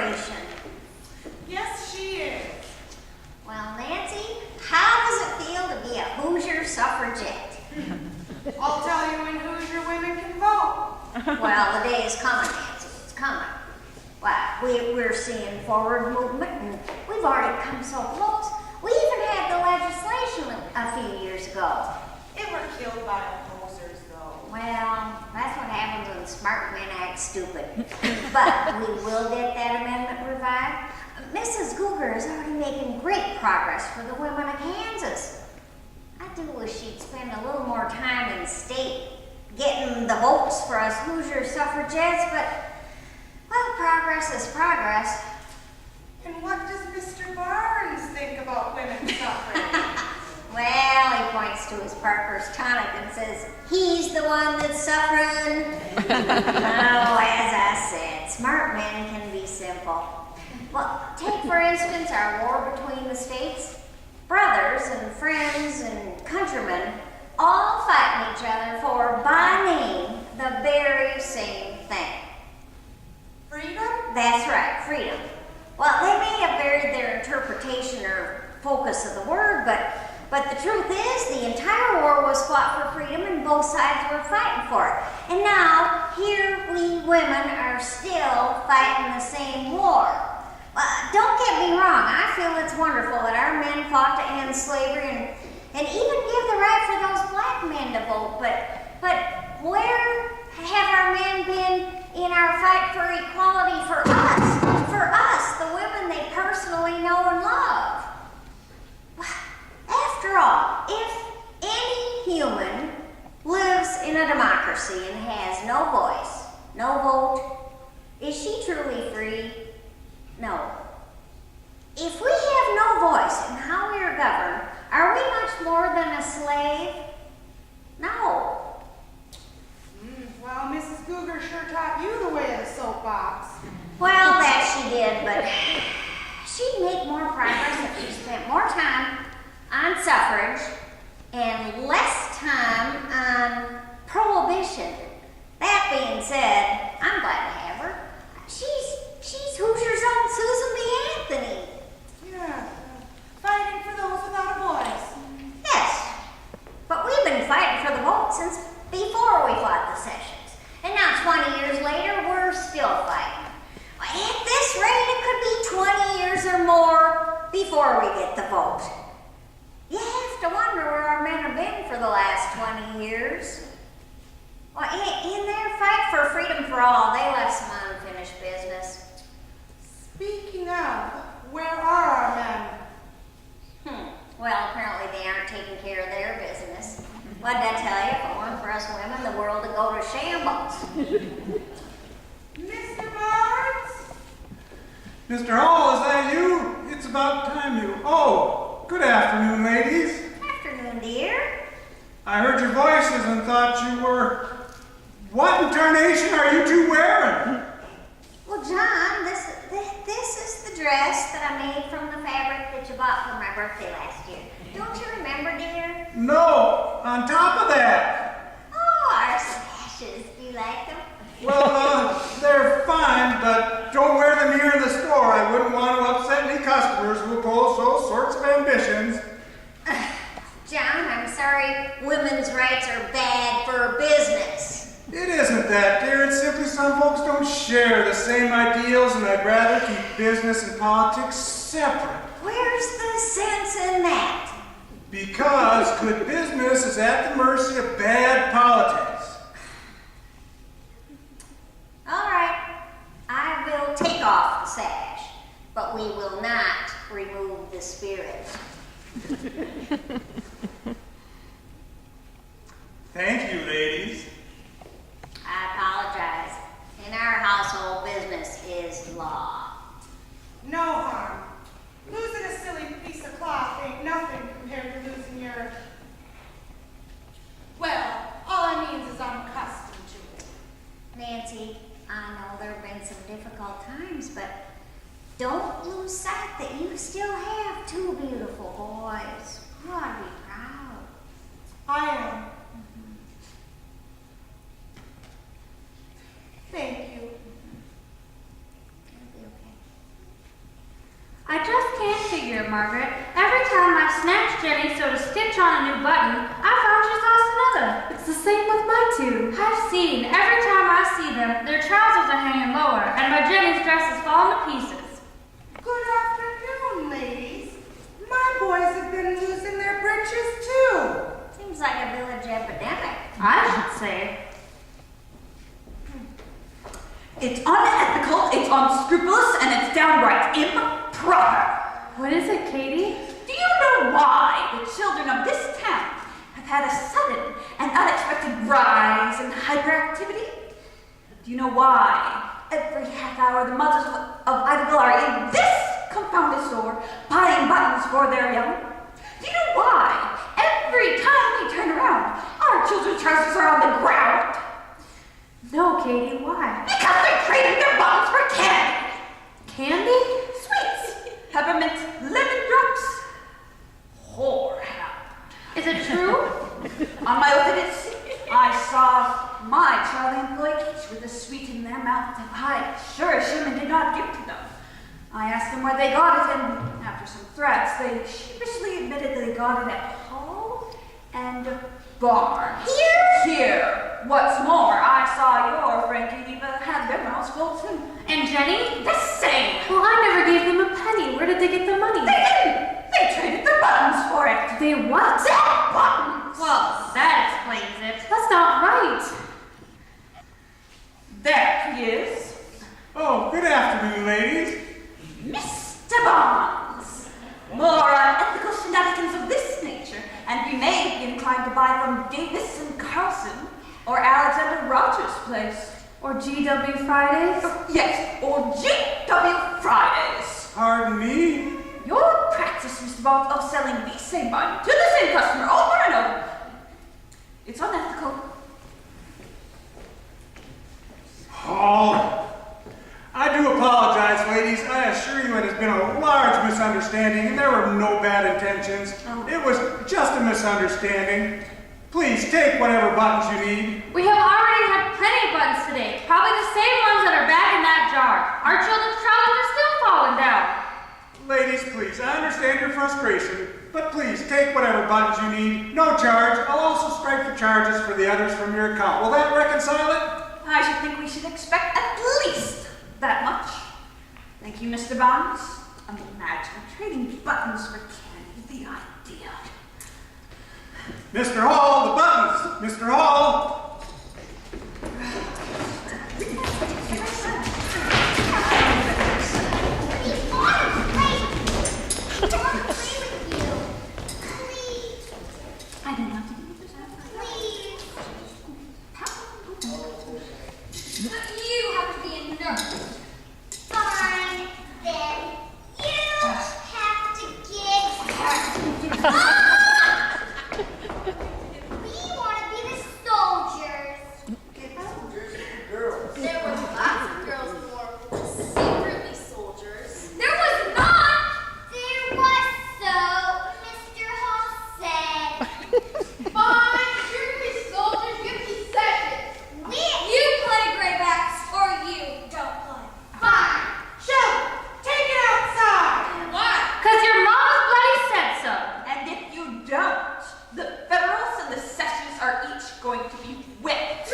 inspiration. Yes, she is. Well, Nancy, how does it feel to be a Hoosier suffragette? I'll tell you when Hoosier women can vote. Well, the day is coming, Nancy. It's coming. Well, we're seeing forward movement, and we've already come so close. We even had the legislation a few years ago. It were killed by opposers, though. Well, that's what happens when smart men act stupid. But we will get that amendment revived. Mrs. Cougar is already making great progress for the women of Kansas. I do wish she'd spend a little more time in state getting the votes for us Hoosier suffragettes, but, well, progress is progress. And what does Mr. Barnes think about women's suffrage? Well, he points to his Parker's tonic and says, he's the one that's suffering. Oh, as I said, smart men can be simple. Well, take for instance our war between the states. Brothers and friends and countrymen all fighting each other for, by name, the very same thing. Freedom? That's right, freedom. Well, they may have varied their interpretation or focus of the word, but the truth is the entire war was fought for freedom and both sides were fighting for it. And now, here we women are still fighting the same war. Don't get me wrong, I feel it's wonderful that our men fought to end slavery and even give the right for those black men to vote, but where have our men been in our fight for equality for us, the women they personally know and love? After all, if any human lives in a democracy and has no voice, no vote, is she truly free? No. If we have no voice in how we are governed, are we much more than a slave? No. Well, Mrs. Cougar sure taught you the way of the soapbox. Well, that she did, but she'd make more progress if she spent more time on suffrage and less time on prohibition. That being said, I'm glad to have her. She's Hoosier's own Susan B. Anthony. Yeah, fighting for those without a voice. Yes, but we've been fighting for the vote since before we fought the sessions. And now 20 years later, we're still fighting. At this rate, it could be 20 years or more before we get the vote. You have to wonder where our men have been for the last 20 years. Well, in their fight for freedom for all, they left some unfinished business. Speaking of, where are our men? Well, apparently they aren't taking care of their business. What did I tell you? If it weren't for us women, the world would go to shambles. Mr. Barnes? Mr. Hall, is that you? It's about time you... Oh, good afternoon, ladies. Afternoon, dear. I heard your voices and thought you were... What in tarnation are you two wearing? Well, John, this is the dress that I made from the fabric that you bought for my birthday last year. Don't you remember, dear? No, on top of that. Oh, our sashes. Do you like them? Well, they're fine, but don't wear them here in the store. I wouldn't want to upset any customers who oppose those sorts of ambitions. John, I'm sorry women's rights are bad for business. It isn't that, dear. It's simply some folks don't share the same ideals, and I'd rather keep business and politics separate. Where's the sense in that? Because good business is at the mercy of bad politics. All right, I will take off the sash, but we will not remove the spirit. Thank you, ladies. I apologize. In our household, business is law. No harm. Losing a silly piece of cloth ain't nothing compared to losing your... Well, all I mean is I'm accustomed to it. Nancy, I know there have been some difficult times, but don't lose sight that you still have two beautiful boys. You ought to be proud. I am. Thank you. It'll be okay. Margaret. Every time I snatched Jenny so to stitch on a new button, I found she's lost another. It's the same with my two. I've seen. Every time I see them, their trousers are hanging lower, and my Jenny's dress is falling to pieces. Good afternoon, ladies. My boys have been losing their breeches too. Seems like a village epidemic. I should say. It's unethical, it's unscrupulous, and it's downright improper. What is it, Katie? Do you know why the children of this town have had a sudden and unexpected rise in hyperactivity? Do you know why every half hour the mothers of Idyllville are in this confounded store buying buttons for their young? Do you know why every time we turn around, our children's trousers are on the ground? No, Katie, why? Because they're trading their buttons for candy! Candy? Sweets! Peppermint lemon drops! Whorehound. Is it true? On my oath it is. I saw my Charlie employee each with a sweet in their mouth, and I sure as human did not give to them. I asked them where they got it, and after some threats, they sheepishly admitted they got it at Hall and Barnes. Here! What's more, I saw your Frankie and Eva had their mouths full too. And Jenny? The same! Well, I never gave them a penny. Where did they get the money? They didn't! They traded their buttons for it! They what? Their buttons! Well, that explains it. That's not right. There he is. Oh, good afternoon, ladies. Mr. Barnes. More unethical shenanigans of this nature, and we may be inclined to buy from Davis and Carlson or Alexander Rogers' place. Or GW Fridays? Yes, or G.W. Fridays. Pardon me? Your practice, Mr. Barnes, of selling the same button to the same customer over and over. It's unethical. Oh, I do apologize, ladies. I assure you it has been a large misunderstanding, and there were no bad intentions. It was just a misunderstanding. Please take whatever buttons you need. We have already had plenty of buttons today. Probably the same ones that are back in that jar. Our children's trousers are still falling down. Ladies, please, I understand your frustration, but please take whatever buttons you need. No charge. I'll also strike the charges for the others from your account. Will that reconcile it? I should think we should expect at least that much. Thank you, Mr. Barnes. Imagine trading buttons for candy. The idea. Mr. Hall, the buttons! Mr. Hall! I do not think But you have to be a nurse. Fine, then you have to get hurt. We want to be the soldiers. There were lots of girls born who were secretly soldiers. There was not. There was so, Mr. Hall said. Fine, if you're gonna be soldiers, you have to be sessions. You play graybacks or you don't play. Fine. Children, take it outside. Why? Because your mama's bloody said so. And if you don't, the Federals and the Sessions are each going to be whipped.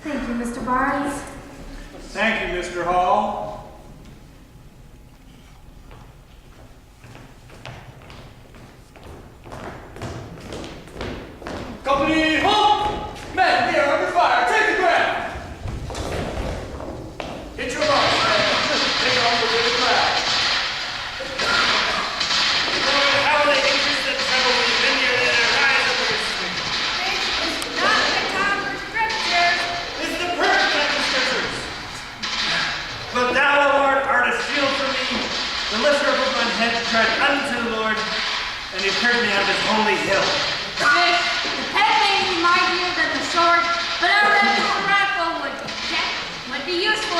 Thank you, Mr. Barnes. Thank you, Mr. Hall. Company, halt! Men, we are under fire. Take the ground. Hit your marks, men. Take off the the crowd. Lord, how will they increase the trouble when you've been here and rise up with swing? Not the time for scriptures. This is the perfect time for scriptures. But thou, O Lord, art a shield for me, the lifter up of mine head to tread unto the Lord, and he heard me on his holy hill. The pen may be mightier than the sword, but a rifle would be useful.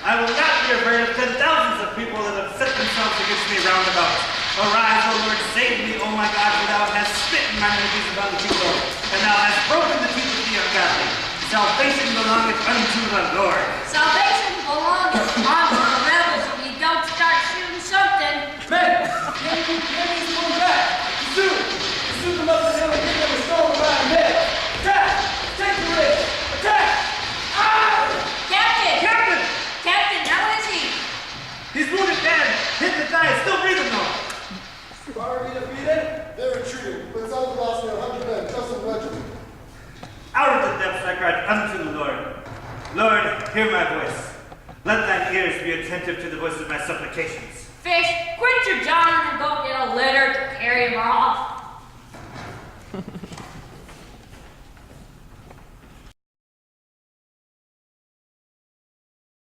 I will not be afraid of 10,000s of people that have set themselves against me round about. Arise, O Lord, save me, O my God, for thou hast smitten mine enemies upon the people, and thou hast broken the teeth of the ungodly. Salvation belongeth unto the Lord. Salvation belongs unto the rebels if you don't start shooting something. Men, the enemy's coming back. Pursue them up the hill and get them a storm around the head. Attack! Take the ridge! Attack! Ah! Captain! Captain! Captain, how is he? He's wounded bad, hit the thigh, still breathing though. Already defeated? They're retreating, but it's only lost near 100 men, just in the regiment. Out of the depths I cried unto the Lord. Lord, hear my voice. Let thine ears be attentive to the voice of my supplications. Fish, quit your John and go get a litter to carry him off.